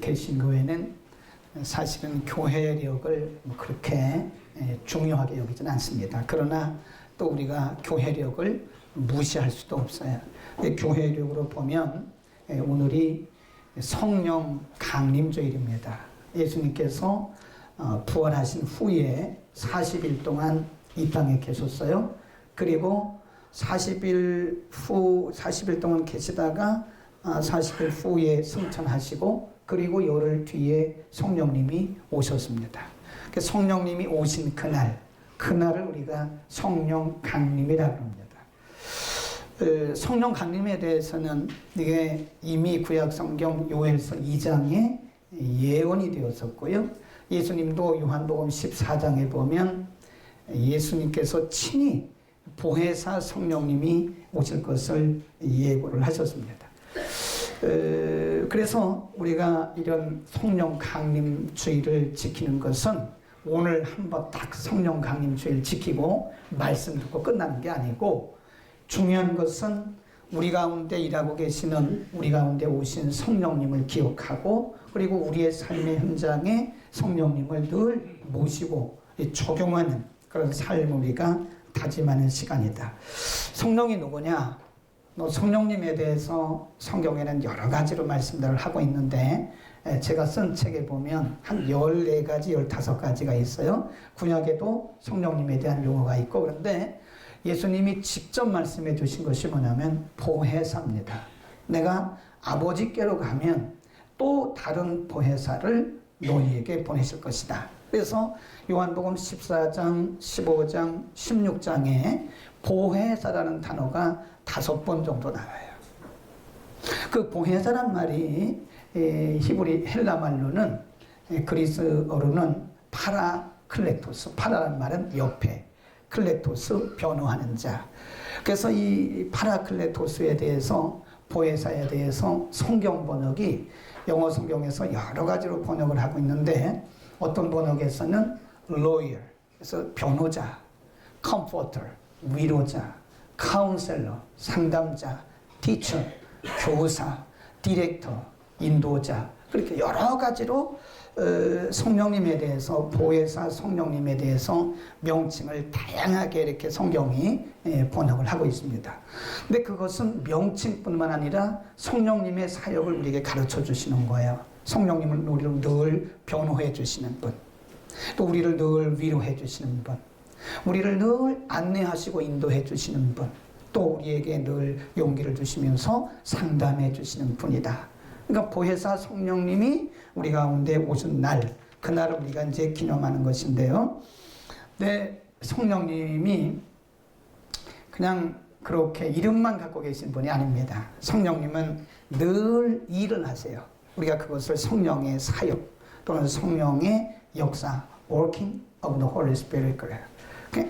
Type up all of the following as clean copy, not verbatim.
개신교회는 사실은 교회력을 그렇게 중요하게 여기지는 않습니다. 그러나 또 우리가 교회력을 무시할 수도 없어요. 교회력으로 보면 오늘이 성령 강림주일입니다. 예수님께서 부활하신 후에 40일 동안 이 땅에 계셨어요. 그리고 40일 동안 계시다가 40일 후에 승천하시고 그리고 열흘 뒤에 성령님이 오셨습니다. 성령님이 오신 그날을 우리가 성령 강림이라고 합니다. 성령 강림에 대해서는 이게 이미 구약 성경 요엘서 2장에 예언이 되었었고요. 예수님도 요한복음 14장에 보면 예수님께서 친히 보혜사 성령님이 오실 것을 예고를 하셨습니다. 그래서 우리가 이런 성령 강림 주일을 지키는 것은 오늘 한번 딱 성령 강림 주일 지키고 말씀 듣고 끝나는 게 아니고 중요한 것은 우리 가운데 일하고 계시는 우리 가운데 오신 성령님을 기억하고 그리고 우리의 삶의 현장에 성령님을 늘 모시고 적용하는 그런 삶을 우리가 다짐하는 시간이다. 성령이 누구냐? 성령님에 대해서 성경에는 여러 가지로 말씀들을 하고 있는데 제가 쓴 책에 보면 한 14가지, 15가지가 있어요. 구약에도 성령님에 대한 용어가 있고 그런데 예수님이 직접 말씀해 주신 것이 뭐냐면 보혜사입니다. 내가 아버지께로 가면 또 다른 보혜사를 너희에게 보내실 것이다. 그래서 요한복음 14장, 15장, 16장에 보혜사라는 단어가 5번 정도 나와요. 그 보혜사란 말이 히브리 헬라 말로는 그리스어로는 파라클레토스, 파라란 말은 옆에, 클레토스 변호하는 자. 그래서 이 파라클레토스에 대해서 보혜사에 대해서 성경 번역이 영어 성경에서 여러 가지로 번역을 하고 있는데 어떤 번역에서는 lawyer, 그래서 변호자, comforter, 위로자, counselor, 상담자, teacher, 교사, 디렉터, 인도자 그렇게 여러 가지로 성령님에 대해서 보혜사 성령님에 대해서 명칭을 다양하게 이렇게 성경이 번역을 하고 있습니다. 근데 그것은 명칭뿐만 아니라 성령님의 사역을 우리에게 가르쳐 주시는 거예요. 성령님은 우리를 늘 변호해 주시는 분, 또 우리를 늘 위로해 주시는 분, 우리를 늘 안내하시고 인도해 주시는 분, 또 우리에게 늘 용기를 주시면서 상담해 주시는 분이다. 그러니까 보혜사 성령님이 우리 가운데 오신 날, 그날을 우리가 이제 기념하는 것인데요. 네, 성령님이 그냥 그렇게 이름만 갖고 계신 분이 아닙니다. 성령님은 늘 일을 하세요. 우리가 그것을 성령의 사역 또는 성령의 역사, working of the Holy Spirit 그래요.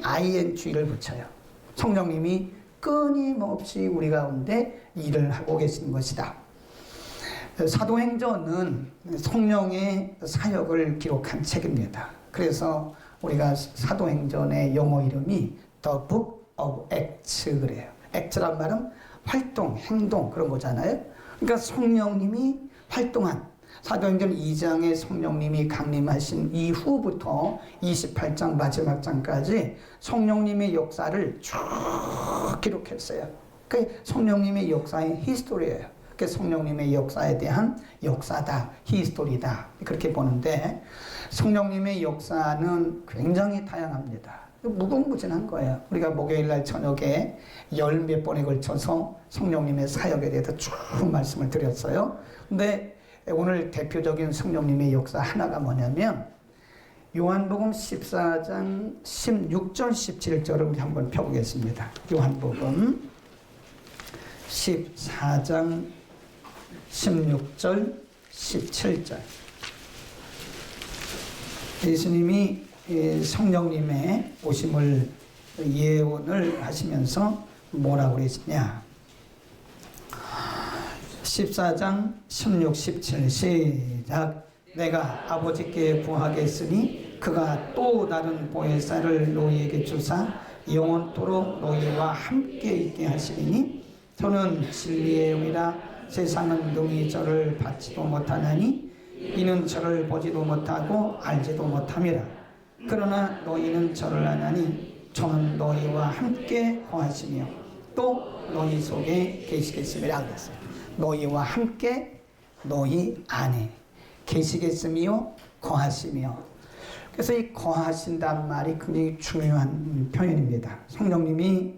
ing를 붙여요. 성령님이 끊임없이 우리 가운데 일을 하고 계신 것이다. 사도행전은 성령의 사역을 기록한 책입니다. 그래서 우리가 사도행전의 영어 이름이 The Book of Acts 그래요. Acts란 말은 활동, 행동 그런 거잖아요. 그러니까 성령님이 활동한 사도행전 2장에 성령님이 강림하신 이후부터 28장 마지막 장까지 성령님의 역사를 쭉 기록했어요. 그 성령님의 역사의 히스토리예요. 그 성령님의 역사에 대한 역사다, 히스토리다 그렇게 보는데 성령님의 역사는 굉장히 다양합니다. 무궁무진한 거예요. 우리가 목요일날 저녁에 10몇 번에 걸쳐서 성령님의 사역에 대해서 쭉 말씀을 드렸어요. 근데 오늘 대표적인 성령님의 역사 하나가 뭐냐면 요한복음 14장 16절 17절을 우리 한번 펴보겠습니다. 요한복음 14장 16절 17절 예수님이 성령님의 오심을 예언을 하시면서 뭐라고 그러시냐 14장 16, 17 시작 내가 아버지께 구하겠으니 그가 또 다른 보혜사를 너희에게 주사 영원토록 너희와 함께 있게 하시리니 저는 진리의 영이라 세상은 능히 저를 받지도 못하나니 이는 저를 보지도 못하고 알지도 못함이라. 그러나 너희는 저를 아나니 저는 너희와 함께 거하시며 또 너희 속에 계시겠음이라 그랬어요. 너희와 함께 너희 안에 계시겠으며 거하시며. 그래서 이 거하신다는 말이 굉장히 중요한 표현입니다. 성령님이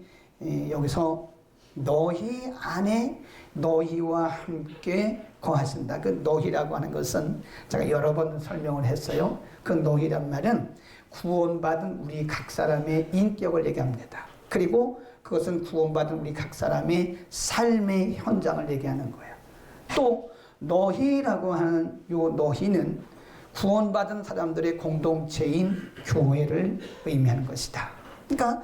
여기서 너희 안에 너희와 함께 거하신다. 그 너희라고 하는 것은 제가 여러 번 설명을 했어요. 그 너희란 말은 구원받은 우리 각 사람의 인격을 얘기합니다. 그리고 그것은 구원받은 우리 각 사람의 삶의 현장을 얘기하는 거예요. 또 너희라고 하는 요 너희는 구원받은 사람들의 공동체인 교회를 의미하는 것이다. 그러니까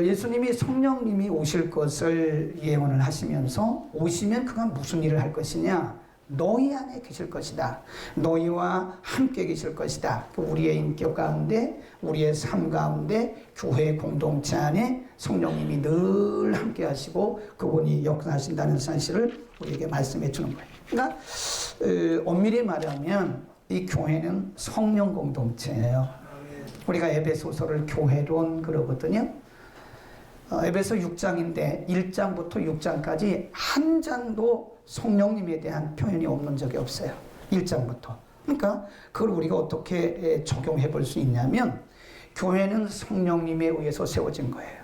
예수님이 성령님이 오실 것을 예언을 하시면서 오시면 그가 무슨 일을 할 것이냐? 너희 안에 계실 것이다. 너희와 함께 계실 것이다. 우리의 인격 가운데, 우리의 삶 가운데, 교회 공동체 안에 성령님이 늘 함께 하시고 그분이 역사하신다는 사실을 우리에게 말씀해 주는 거예요. 그러니까 엄밀히 말하면 이 교회는 성령 공동체예요. 우리가 에베소서를 교회론 그러거든요. 에베소 6장인데 1장부터 6장까지 한 장도 성령님에 대한 표현이 없는 적이 없어요. 1장부터. 그러니까 그걸 우리가 어떻게 적용해 볼 수 있냐면 교회는 성령님에 의해서 세워진 거예요.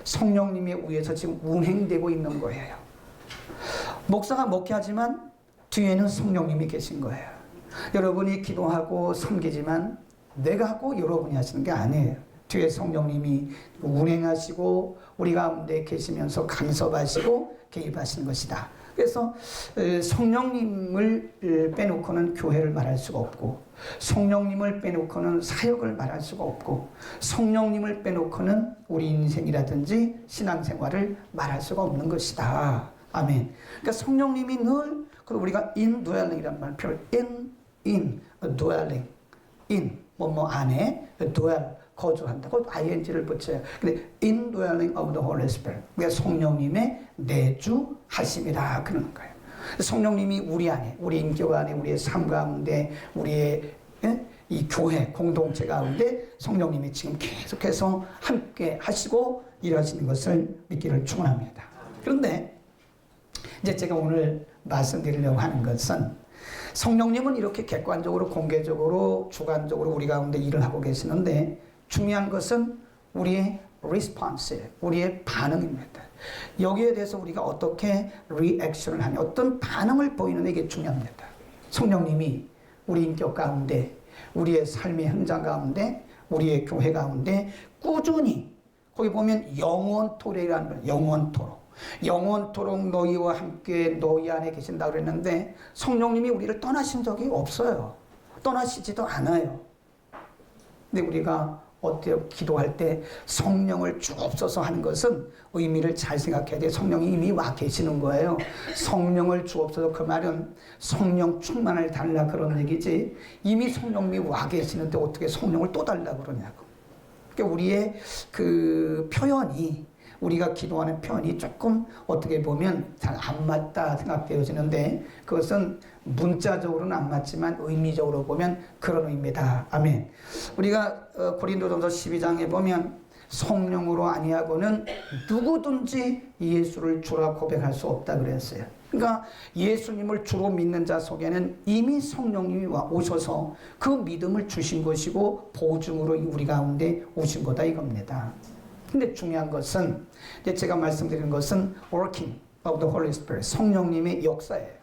성령님에 의해서 지금 운행되고 있는 거예요. 목사가 목회하지만 뒤에는 성령님이 계신 거예요. 여러분이 기도하고 섬기지만 내가 하고 여러분이 하시는 게 아니에요. 뒤에 성령님이 운행하시고 우리 가운데 계시면서 간섭하시고 개입하시는 것이다. 그래서 성령님을 빼놓고는 교회를 말할 수가 없고 성령님을 빼놓고는 사역을 말할 수가 없고 성령님을 빼놓고는 우리 인생이라든지 신앙생활을 말할 수가 없는 것이다. 아멘. 그러니까 성령님이 늘 그리고 우리가 indwelling이란 말 표현 in dwelling in 뭐뭐 안에 dwell 거주한다고 ing를 붙여요. 근데 indwelling of the Holy Spirit. 그러니까 성령님의 내주하심이라 그러는 거예요. 성령님이 우리 안에, 우리 인격 안에, 우리의 삶 가운데, 우리의 이 교회 공동체 가운데 성령님이 지금 계속해서 함께 하시고 일하시는 것을 믿기를 축원합니다. 그런데 이제 제가 오늘 말씀드리려고 하는 것은 성령님은 이렇게 객관적으로 공개적으로 주관적으로 우리 가운데 일을 하고 계시는데 중요한 것은 우리의 response, 우리의 반응입니다. 여기에 대해서 우리가 어떻게 리액션을 하냐, 어떤 반응을 보이는 게 중요합니다. 성령님이 우리 인격 가운데, 우리의 삶의 현장 가운데, 우리의 교회 가운데 꾸준히 거기 보면 영원토록이라는 말, 영원토록. 영원토록 너희와 함께 너희 안에 계신다고 그랬는데 성령님이 우리를 떠나신 적이 없어요. 떠나시지도 않아요. 근데 우리가 어때요? 기도할 때 성령을 주옵소서 하는 것은 의미를 잘 생각해야 돼요. 성령이 이미 와 계시는 거예요. 성령을 주옵소서 그 말은 성령 충만을 달라 그런 얘기지 이미 성령이 와 계시는데 어떻게 성령을 또 달라 그러냐고. 그러니까 우리의 그 표현이 우리가 기도하는 표현이 조금 어떻게 보면 잘 안 맞다 생각되어지는데 그것은 문자적으로는 안 맞지만 의미적으로 보면 그런 의미다. 아멘. 우리가 고린도전서 12장에 보면 성령으로 아니하고는 누구든지 예수를 주라 고백할 수 없다 그랬어요. 그러니까 예수님을 주로 믿는 자 속에는 이미 성령님이 오셔서 그 믿음을 주신 것이고 보증으로 우리 가운데 오신 거다 이겁니다. 근데 중요한 것은 이제 제가 말씀드리는 것은 working of the Holy Spirit, 성령님의 역사예요.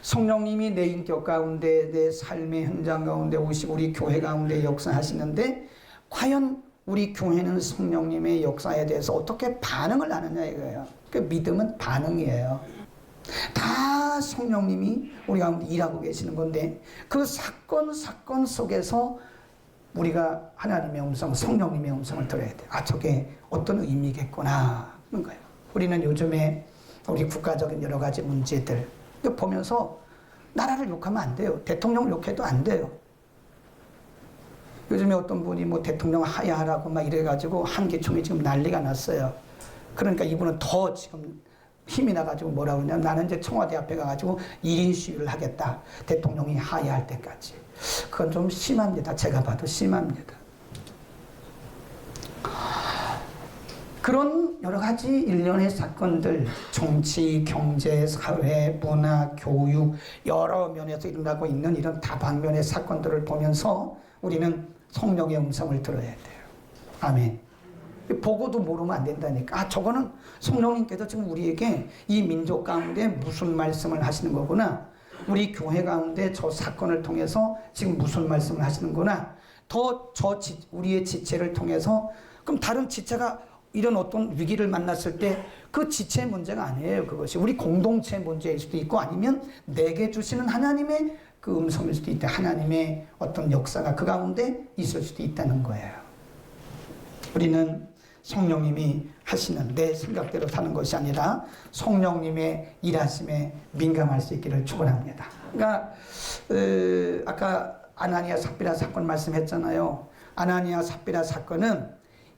성령님이 내 인격 가운데 내 삶의 현장 가운데 오시고 우리 교회 가운데 역사하시는데 과연 우리 교회는 성령님의 역사에 대해서 어떻게 반응을 하느냐 이거예요. 그 믿음은 반응이에요. 다 성령님이 우리 가운데 일하고 계시는 건데 그 사건 속에서 우리가 하나님의 음성, 성령님의 음성을 들어야 돼. 아, 저게 어떤 의미겠구나 하는 거예요. 우리는 요즘에 우리 국가적인 여러 가지 문제들 보면서 나라를 욕하면 안 돼요. 대통령을 욕해도 안 돼요. 요즘에 어떤 분이 뭐 대통령 하야하라고 막 이래가지고 한계총이 지금 난리가 났어요. 그러니까 이분은 더 지금 힘이 나가지고 뭐라 그러냐면 나는 이제 청와대 앞에 가가지고 1인 시위를 하겠다. 대통령이 하야할 때까지. 그건 좀 심합니다. 제가 봐도 심합니다. 그런 여러 가지 일련의 사건들, 정치, 경제, 사회, 문화, 교육 여러 면에서 일어나고 있는 이런 다방면의 사건들을 보면서 우리는 성령의 음성을 들어야 돼요. 아멘. 보고도 모르면 안 된다니까. 저거는 성령님께서 지금 우리에게 이 민족 가운데 무슨 말씀을 하시는 거구나. 우리 교회 가운데 저 사건을 통해서 지금 무슨 말씀을 하시는구나. 우리의 지체를 통해서 그럼 다른 지체가 이런 어떤 위기를 만났을 때 그 지체의 문제가 아니에요. 그것이 우리 공동체 문제일 수도 있고 아니면 내게 주시는 하나님의 그 음성일 수도 있다. 하나님의 어떤 역사가 그 가운데 있을 수도 있다는 거예요. 우리는 성령님이 하시는 내 생각대로 사는 것이 아니라 성령님의 일하심에 민감할 수 있기를 축원합니다. 그러니까 아까 아나니아 삽비라 사건 말씀했잖아요. 아나니아 삽비라 사건은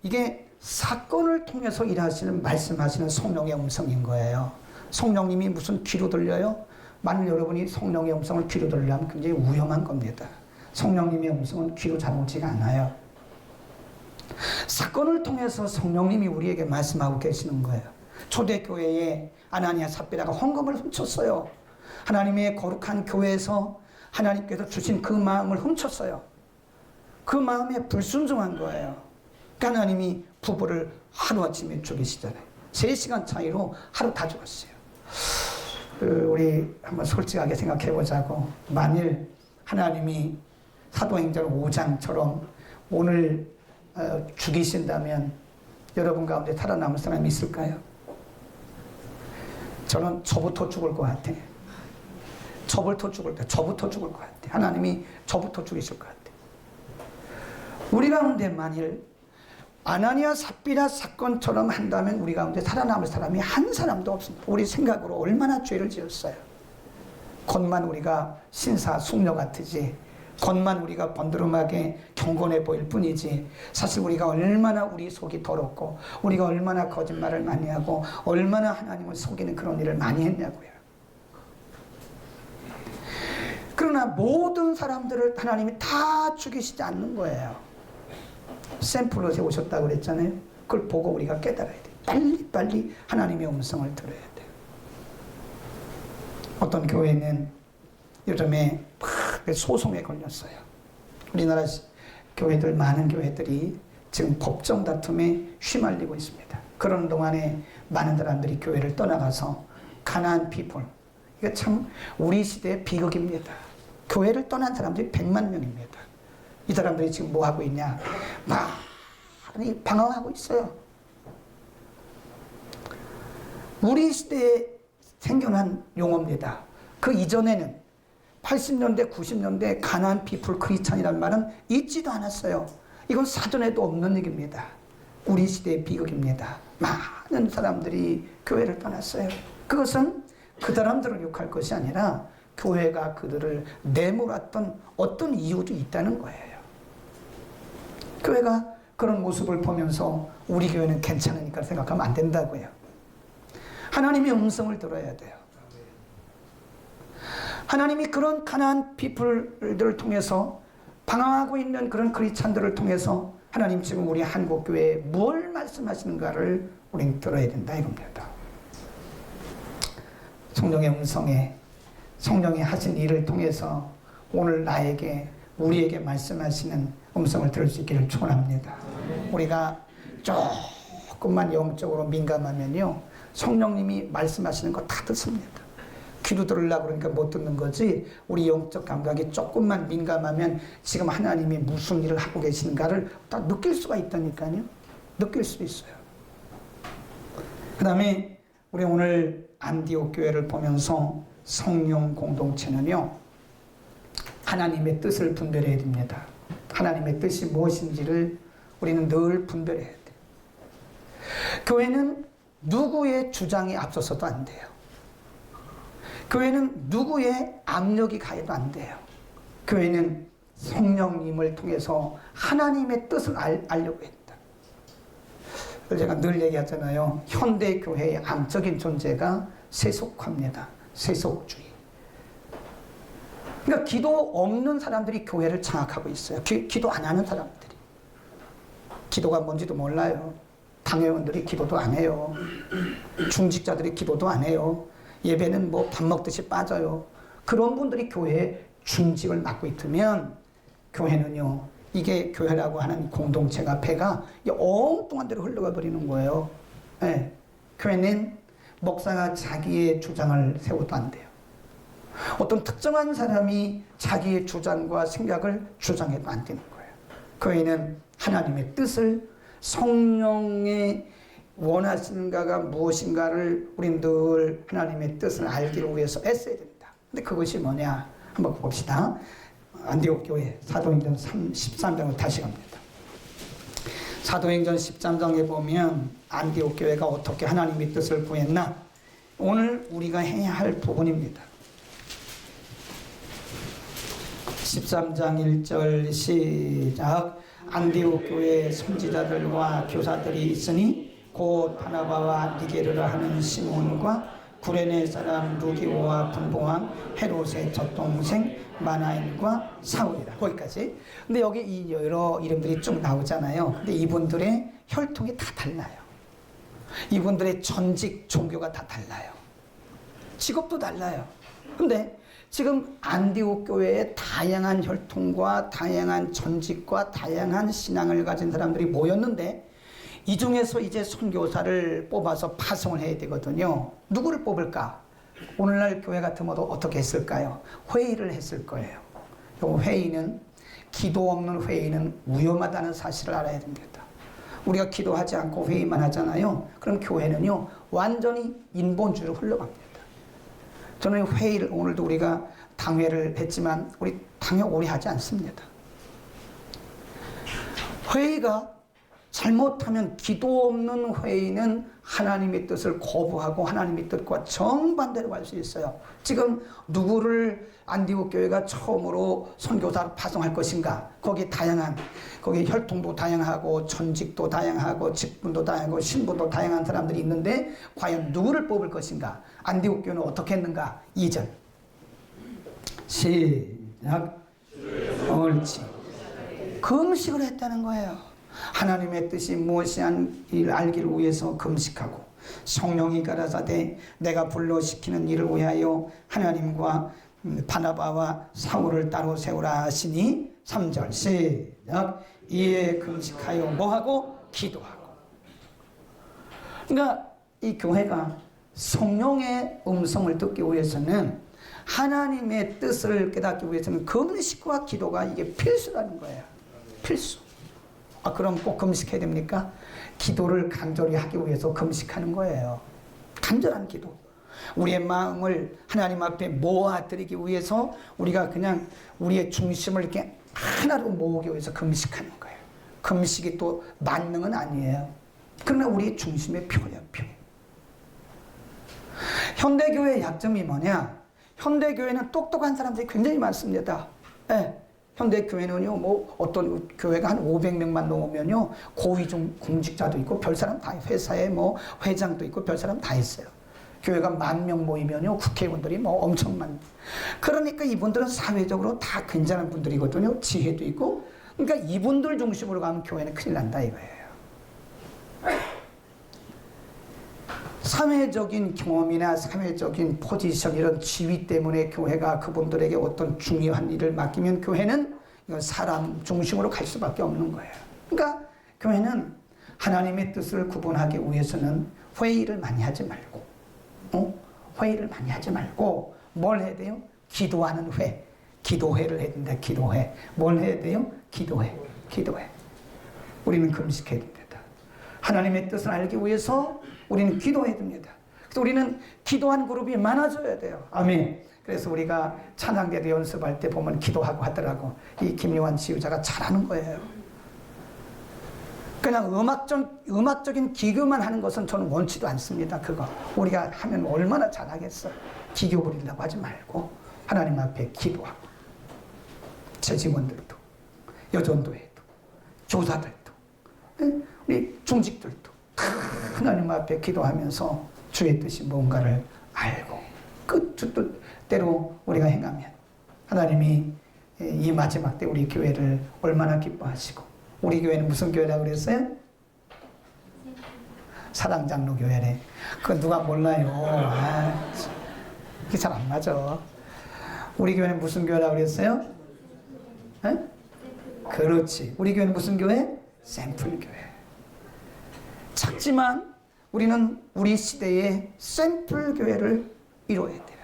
이게 사건을 통해서 일하시는 말씀하시는 성령의 음성인 거예요. 성령님이 무슨 귀로 들려요? 만일 여러분이 성령의 음성을 귀로 들으려면 굉장히 위험한 겁니다. 성령님의 음성은 귀로 잘 오지가 않아요. 사건을 통해서 성령님이 우리에게 말씀하고 계시는 거예요. 초대교회에 아나니아 삽비라가 헌금을 훔쳤어요. 하나님의 거룩한 교회에서 하나님께서 주신 그 마음을 훔쳤어요. 그 마음에 불순종한 거예요. 하나님이 부부를 하루아침에 죽이시잖아요. 3시간 차이로 하루 다 죽었어요. 우리 한번 솔직하게 생각해 보자고. 만일 하나님이 사도행전 5장처럼 오늘 죽이신다면 여러분 가운데 살아남을 사람이 있을까요? 저는 저부터 죽을 것 같아요. 저부터 죽을 것 같아요. 하나님이 저부터 죽이실 것 같아요. 우리 가운데 만일 아나니아 삽비라 사건처럼 한다면 우리 가운데 살아남을 사람이 한 사람도 없습니다. 우리 생각으로 얼마나 죄를 지었어요. 겉만 우리가 신사숙녀 같으지, 겉만 우리가 번드름하게 경건해 보일 뿐이지, 사실 우리가 얼마나 우리 속이 더럽고 우리가 얼마나 거짓말을 많이 하고 얼마나 하나님을 속이는 그런 일을 많이 했냐고요. 그러나 모든 사람들을 하나님이 다 죽이시지 않는 거예요. 샘플로 세우셨다고 그랬잖아요. 그걸 보고 우리가 깨달아야 돼요. 빨리 하나님의 음성을 들어야 돼요. 어떤 교회는 요즘에 막 소송에 걸렸어요. 우리나라 교회들, 많은 교회들이 지금 법정 다툼에 휘말리고 있습니다. 그런 동안에 많은 사람들이 교회를 떠나가서 가나안 피플, 이거 참 우리 시대의 비극입니다. 교회를 떠난 사람들이 100만 명입니다. 이 사람들이 지금 뭐 하고 있냐? 많이 방황하고 있어요. 우리 시대에 생겨난 용어입니다. 그 이전에는 80년대, 90년대 가나안 피플 크리스찬이라는 말은 있지도 않았어요. 이건 사전에도 없는 얘기입니다. 우리 시대의 비극입니다. 많은 사람들이 교회를 떠났어요. 그것은 그 사람들을 욕할 것이 아니라 교회가 그들을 내몰았던 어떤 이유도 있다는 거예요. 교회가 그런 모습을 보면서 우리 교회는 괜찮으니까 생각하면 안 된다고요. 하나님의 음성을 들어야 돼요. 하나님이 그런 가나안 피플들을 통해서 방황하고 있는 그런 크리스찬들을 통해서 하나님 지금 우리 한국교회에 뭘 말씀하시는가를 우리는 들어야 된다 이겁니다. 성령의 음성에 성령이 하신 일을 통해서 오늘 나에게 우리에게 말씀하시는 음성을 들을 수 있기를 축원합니다. 우리가 조금만 영적으로 민감하면요 성령님이 말씀하시는 거 다 듣습니다. 귀로 들으려고 그러니까 못 듣는 거지, 우리 영적 감각이 조금만 민감하면 지금 하나님이 무슨 일을 하고 계시는가를 다 느낄 수가 있다니까요. 느낄 수 있어요. 그 다음에 우리 오늘 안디옥 교회를 보면서 성령 공동체는요 하나님의 뜻을 분별해야 됩니다. 하나님의 뜻이 무엇인지를 우리는 늘 분별해야 돼요. 교회는 누구의 주장이 앞서서도 안 돼요. 교회는 누구의 압력이 가해도 안 돼요. 교회는 성령님을 통해서 하나님의 뜻을 알려고 했다. 제가 늘 얘기하잖아요. 현대 교회의 암적인 존재가 세속화입니다. 세속주의. 그러니까 기도 없는 사람들이 교회를 장악하고 있어요. 기도 안 하는 사람들이. 기도가 뭔지도 몰라요. 당회원들이 기도도 안 해요. 중직자들이 기도도 안 해요. 예배는 뭐 밥 먹듯이 빠져요. 그런 분들이 교회에 중직을 맡고 있으면 교회는요, 이게 교회라고 하는 공동체가 배가 엉뚱한 데로 흘러가 버리는 거예요. 네. 교회는 목사가 자기의 주장을 세워도 안 돼요. 어떤 특정한 사람이 자기의 주장과 생각을 주장해도 안 되는 거예요. 교회는 하나님의 뜻을, 성령의 원하시는가가 무엇인가를 우린 늘 하나님의 뜻을 알기 위해서 애써야 됩니다. 근데 그것이 뭐냐? 한번 봅시다. 안디옥 교회 사도행전 13장을 다시 갑니다. 사도행전 13장에 보면 안디옥 교회가 어떻게 하나님의 뜻을 구했나? 오늘 우리가 해야 할 부분입니다. 13장 1절 시작. 안디옥 교회에 선지자들과 교사들이 있으니 곧 바나바와 니게르라 하는 시몬과 구레네 사람 루기오와 분봉왕 헤롯의 젖동생 마나인과 사울이다. 거기까지. 근데 여기 이 여러 이름들이 쭉 나오잖아요. 근데 이분들의 혈통이 다 달라요. 이분들의 전직 종교가 다 달라요. 직업도 달라요. 근데 지금 안디옥 교회에 다양한 혈통과 다양한 전직과 다양한 신앙을 가진 사람들이 모였는데 이 중에서 이제 선교사를 뽑아서 파송을 해야 되거든요. 누구를 뽑을까? 오늘날 교회 같으면 어떻게 했을까요? 회의를 했을 거예요. 이 회의는, 기도 없는 회의는 위험하다는 사실을 알아야 됩니다. 우리가 기도하지 않고 회의만 하잖아요. 그럼 교회는요, 완전히 인본주의로 흘러갑니다. 저는 회의를, 오늘도 우리가 당회를 했지만 우리 당회 오래 하지 않습니다. 회의가 잘못하면, 기도 없는 회의는 하나님의 뜻을 거부하고 하나님의 뜻과 정반대로 갈 수 있어요. 지금 누구를 안디옥 교회가 처음으로 선교사로 파송할 것인가? 거기 다양한, 거기 혈통도 다양하고 전직도 다양하고 직분도 다양하고 신분도 다양한 사람들이 있는데 과연 누구를 뽑을 것인가? 안디옥 교회는 어떻게 했는가? 2절 시작. 옳지. 금식을 했다는 거예요. 하나님의 뜻이 무엇이한지를 알기를 위해서 금식하고, 성령이 가라사대 내가 불러시키는 일을 위하여 하나님과 바나바와 사울을 따로 세우라 하시니 3절 시작. 이에 금식하여 뭐하고? 기도하고. 그러니까 이 교회가 성령의 음성을 듣기 위해서는, 하나님의 뜻을 깨닫기 위해서는 금식과 기도가 이게 필수라는 거예요. 필수. 그럼 꼭 금식해야 됩니까? 기도를 간절히 하기 위해서 금식하는 거예요. 간절한 기도. 우리의 마음을 하나님 앞에 모아드리기 위해서 우리가 그냥 우리의 중심을 이렇게 하나로 모으기 위해서 금식하는 거예요. 금식이 또 만능은 아니에요. 그러나 우리의 중심의 표예요, 표. 현대교회의 약점이 뭐냐? 현대교회는 똑똑한 사람들이 굉장히 많습니다. 네. 현대교회는요, 뭐, 어떤 교회가 한 500명만 넘으면요, 고위중 공직자도 있고, 별 사람 다, 회사에 뭐, 회장도 있고, 별 사람 다 있어요. 교회가 10,000명 모이면요, 국회의원들이 뭐 엄청 많. 그러니까 이분들은 사회적으로 다 괜찮은 분들이거든요. 지혜도 있고. 그러니까 이분들 중심으로 가면 교회는 큰일 난다 이거예요. 사회적인 경험이나 사회적인 포지션, 이런 지위 때문에 교회가 그분들에게 어떤 중요한 일을 맡기면 교회는 이건 사람 중심으로 갈 수밖에 없는 거예요. 그러니까 교회는 하나님의 뜻을 구분하기 위해서는 회의를 많이 하지 말고, 회의를 많이 하지 말고 뭘 해야 돼요? 기도하는 회. 기도회를 해야 된다. 기도회. 뭘 해야 돼요? 기도회. 기도회. 우리는 금식해야 됩니다. 하나님의 뜻을 알기 위해서 우리는 기도해야 됩니다. 그래서 우리는 기도한 그룹이 많아져야 돼요. 아멘. 그래서 우리가 찬양대도 연습할 때 보면 기도하고 하더라고. 이 김요한 지휘자가 잘하는 거예요. 그냥 음악적인 기교만 하는 것은 저는 원치도 않습니다. 그거 우리가 하면 얼마나 잘하겠어. 기교 부리려고 하지 말고 하나님 앞에 기도하고, 재직원들도, 여전도회도, 교사들도, 우리 중직들도 다 하나님 앞에 기도하면서 주의 뜻이 뭔가를 알고 그 뜻대로 우리가 행하면 하나님이 이 마지막 때 우리 교회를 얼마나 기뻐하시고, 우리 교회는 무슨 교회라고 그랬어요? 사랑장로교회래. 그거 누가 몰라요. 이게 잘 안 맞아. 우리 교회는 무슨 교회라고 그랬어요? 에? 그렇지. 우리 교회는 무슨 교회? 샘플교회. 작지만 우리는 우리 시대의 샘플교회를 이루어야 돼요.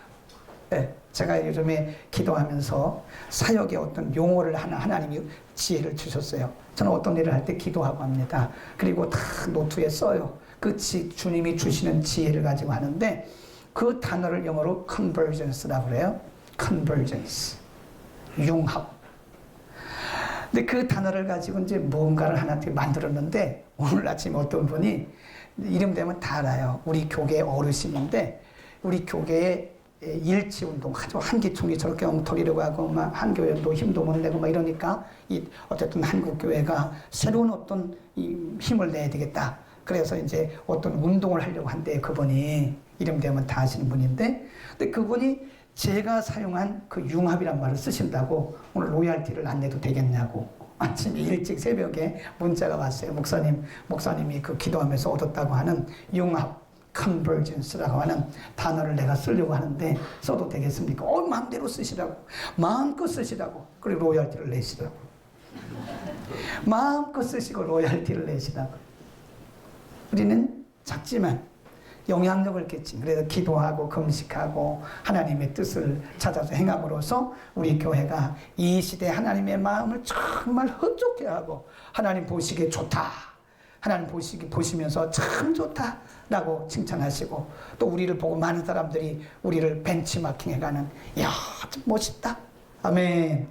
네, 제가 요즘에 기도하면서 사역의 어떤 용어를 하나님이 지혜를 주셨어요. 저는 어떤 일을 할 때 기도하고 합니다. 그리고 다 노트에 써요. 그 주님이 주시는 지혜를 가지고 하는데 그 단어를 영어로 convergence라고 그래요. convergence. 융합. 근데 그 단어를 가지고 이제 뭔가를 하나 만들었는데 오늘 아침에 어떤 분이 이름 되면 다 알아요. 우리 교계 어르신인데 우리 교계에 일치운동 하죠. 한기총이 저렇게 엉터리라고 하고 막 한교회도 힘도 못 내고 막 이러니까 어쨌든 한국교회가 새로운 어떤 힘을 내야 되겠다. 그래서 이제 어떤 운동을 하려고 한대. 그분이 이름 되면 다 아시는 분인데, 근데 그분이 제가 사용한 그 융합이란 말을 쓰신다고 오늘 로얄티를 안 내도 되겠냐고 아침에 일찍 새벽에 문자가 왔어요. 목사님이 그 기도하면서 얻었다고 하는 융합, convergence라고 하는 단어를 내가 쓰려고 하는데 써도 되겠습니까? 마음대로 쓰시라고. 마음껏 쓰시라고. 그리고 로얄티를 내시라고. 마음껏 쓰시고 로얄티를 내시라고. 우리는 작지만 영향력을 끼친, 그래서 기도하고 금식하고 하나님의 뜻을 찾아서 행함으로써 우리 교회가 이 시대 하나님의 마음을 정말 흡족해 하고 하나님 보시기에 좋다, 하나님 보시면서 참 좋다라고 칭찬하시고, 또 우리를 보고 많은 사람들이 우리를 벤치마킹 해가는, 이야 좀 멋있다, 아멘.